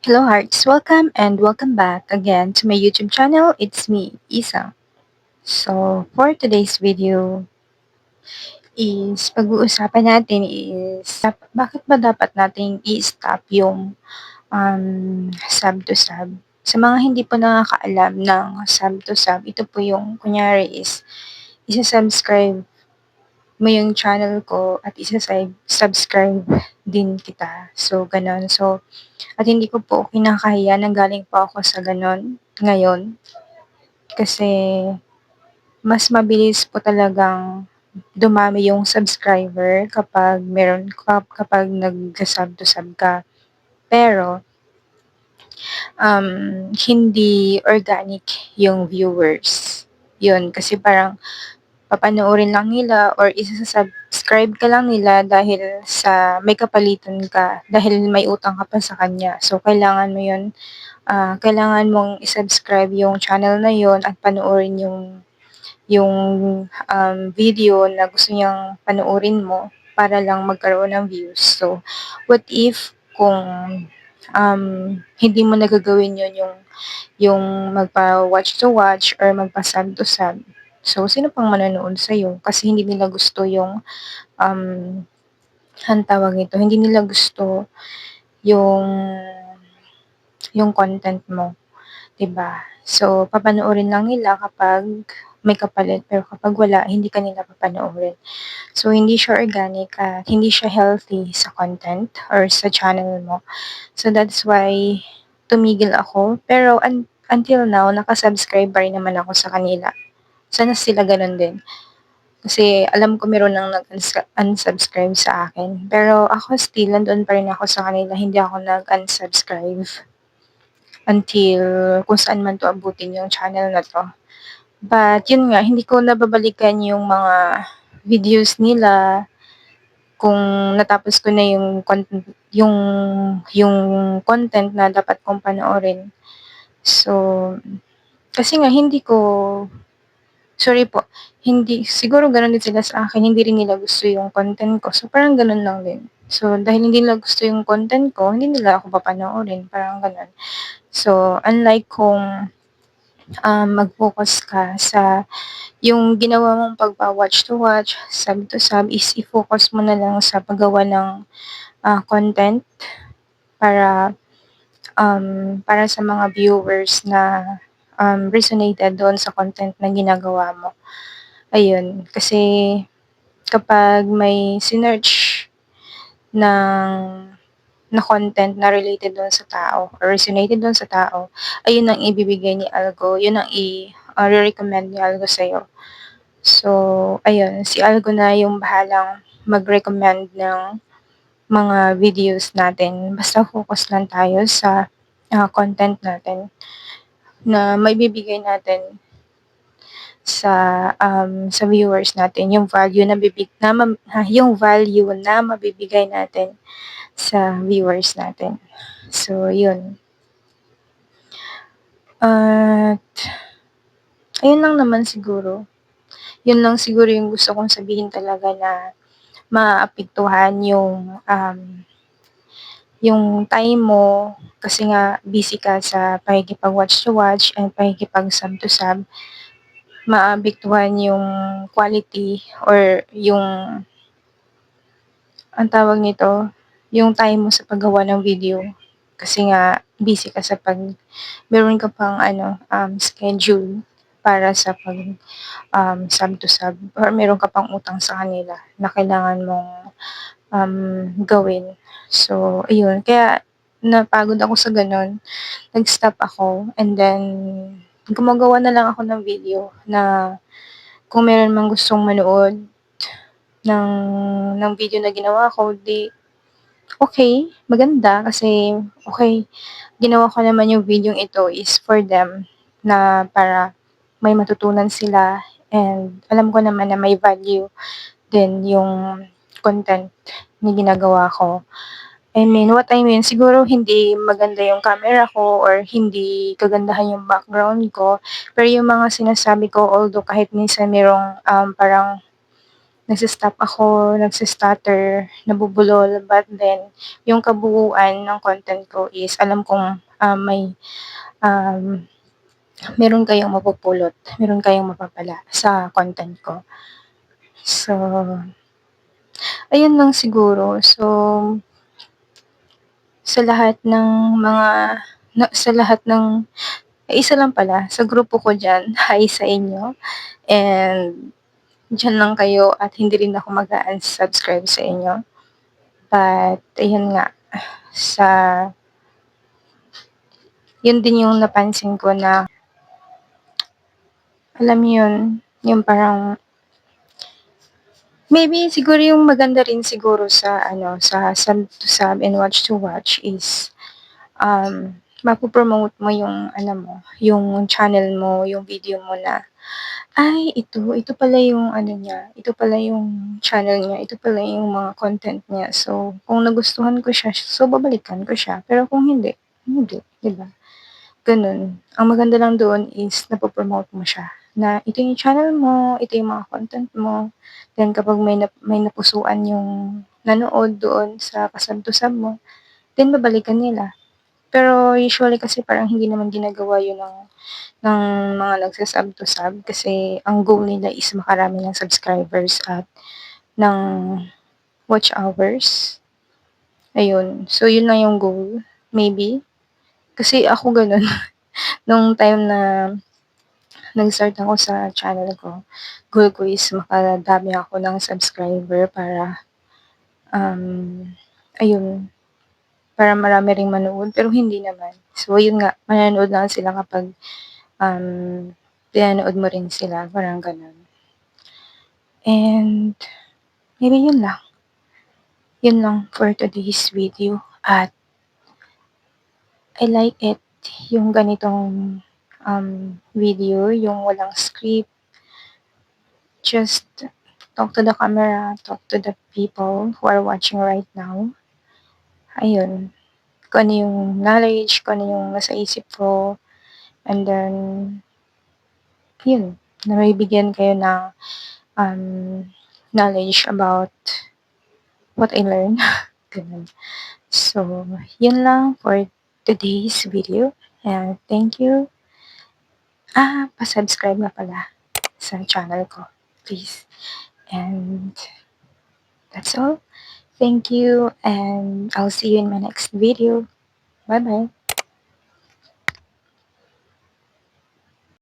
Hello hearts, welcome and welcome back again to my YouTube channel. It's me, Isa. So, for today's video is pag-uusapan natin is bakit ba dapat nating i-stop yung sub to sub. Sa mga hindi po nakakaalam ng sub to sub, ito po yung kunyari is isa-subscribe mo yung channel ko at isa-subscribe din kita. So, ganun. So, at hindi ko po kinakahiya na galing po ako sa gano'n ngayon kasi mas mabilis po talagang dumami yung subscriber kapag nag-sub to sub ka. Pero, hindi organic yung viewers. Yun, kasi parang papanoorin lang nila or isa-subscribe ka lang nila dahil sa may kapalitan ka, dahil may utang ka pa sa kanya. So, kailangan mo yun, kailangan mong i-subscribe yung channel na yun at panoorin yung video na gusto niyang panoorin mo para lang magkaroon ng views. So, what if kung hindi mo nagagawin yun yung magpa-watch to watch or magpa-sub to sub. So, sino pang manonood sa'yo? Kasi hindi nila gusto um, anong tawag nito, hindi nila gusto yung content mo, 'di ba? So, papanoorin lang nila kapag may kapalit, pero kapag wala, hindi ka nila papanoorin. So, hindi siya organic at hindi siya healthy sa content or sa channel mo. So, that's why tumigil ako. Pero until now, naka-subscribe pa rin naman ako sa kanila. Sana sila gano'n din. Kasi alam ko meron ng nag-unsubscribe sa akin. Pero ako still, nandoon pa rin ako sa kanila. Hindi ako nag-unsubscribe until kung saan man 'to abutin yung channel na 'to. But yun nga, hindi ko nababalikan yung mga videos nila kung natapos ko na yung yung content na dapat kong panoorin. So, kasi nga hindi ko sorry po, hindi siguro gano'n din sila sa akin, hindi rin nila gusto yung content ko. So, parang gano'n lang din. So, dahil hindi nila gusto yung content ko, hindi nila ako papanoorin, parang gano'n. So, unlike kung, mag-focus ka sa yung ginawa mong pagwa-watch to watch, sub to sub is i-focus mo na lang sa paggawa ng, content para, para sa mga viewers na, resonated doon sa content na ginagawa mo. Ayun, kasi kapag may sinearch ng na content na related do'n sa tao or resonated do'n sa tao, ayun ang ibibigay ni algo, yun ang ire-recommend ni algo sa'yo. So, ayun, si algo na yung bahalang mag-recommend ng mga videos natin, basta focus lang tayo sa, content natin na maibibigay natin sa viewers natin, yung value na yung value na mabibigay natin sa viewers natin. So, yun. At ayun lang naman siguro. Yun lang siguro yung gusto kong sabihin talaga na maapektuhan yung time mo kasi nga busy ka sa pakikipag-watch to watch and pakikipag-sub to sub. Maapektuhan yung quality or ang tawag nito, yung time mo sa paggawa ng video. Kasi nga busy ka sa meron ka pang ano, schedule para sa sub to sub or meron ka pang utang sa kanila na kailangan mong, gawin. So, ayun. Kaya napagod ako sa gano'n, nag-stop ako and then gumagawa na lang ako ng video na kung meron mang gustong manood ng video na ginawa ko, 'di okay, maganda kasi okay, ginawa ko naman yung videong ito is for them na para may matutunan sila and alam ko naman na may value din yung content na ginagawa ko. What I mean siguro hindi maganda yung camera ko or hindi kagandahan yung background ko, pero yung mga sinasabi ko although kahit minsan merong, parang nagsi-stop ako, nagsi-stutter, nabubulol, but then yung kabuuan ng content ko is alam kong, um, meron kayong mapupulot, meron kayong mapapala sa content ko. So, ayun lang siguro. So, sa lahat ng mga sa lahat ng isa lang pala, sa grupo ko diyan, hi sa inyo, and diyan lang kayo at hindi rin ako mag-a-unsubscribe sa inyo. But ayun nga, sa yun din yung napansin ko na alam mo yun, yung parang maybe siguro yung maganda rin siguro sa ano, sa sub to sub and watch to watch is, mapo-promote mo yung ano mo, yung channel mo, yung video mo na, "Ay ito pala yung ano niya, ito pala yung channel niya, ito pala yung mga content niya." So, kung nagustuhan ko siya, so babalikan ko siya, pero kung hindi, hindi, 'di ba? Gano'n. Ang maganda lang doon is napo-promote mo siya, na ito yung channel mo, ito yung mga content mo. Then kapag may napusuan yung nanood doon sa kasab-tusab mo, then babalikan nila. Pero usually kasi parang hindi naman ginagawa yun ng mga nagsa-sub-to-sub kasi ang goal nila is makarami ng subscribers at ng watch hours, ayun. So yun lang yung goal, maybe. Kasi ako gano'n nung time na nag-start ako sa channel ko, goal ko is makadami ako ng subscriber para, um, ayun, para marami ring manood, pero hindi naman. So yun nga, manonood lang sila kapag, pinanood mo rin sila, parang gano'n. And maybe yun lang. Yun lang for today's video at I like it, yung ganitong, video, yung walang script. Just talk to the camera, talk to the people who are watching right now. Ayun, kung ano yung knowledge, kung ano yung nasa isip ko, and then, yun, na mabibigyan kayo ng um, knowledge about what I learned. Ganun. So, yun lang for today's video. And thank you. Pa-subscribe nga pala sa channel ko, please. And that's all. Thank you, and I'll see you in my next video. Bye bye.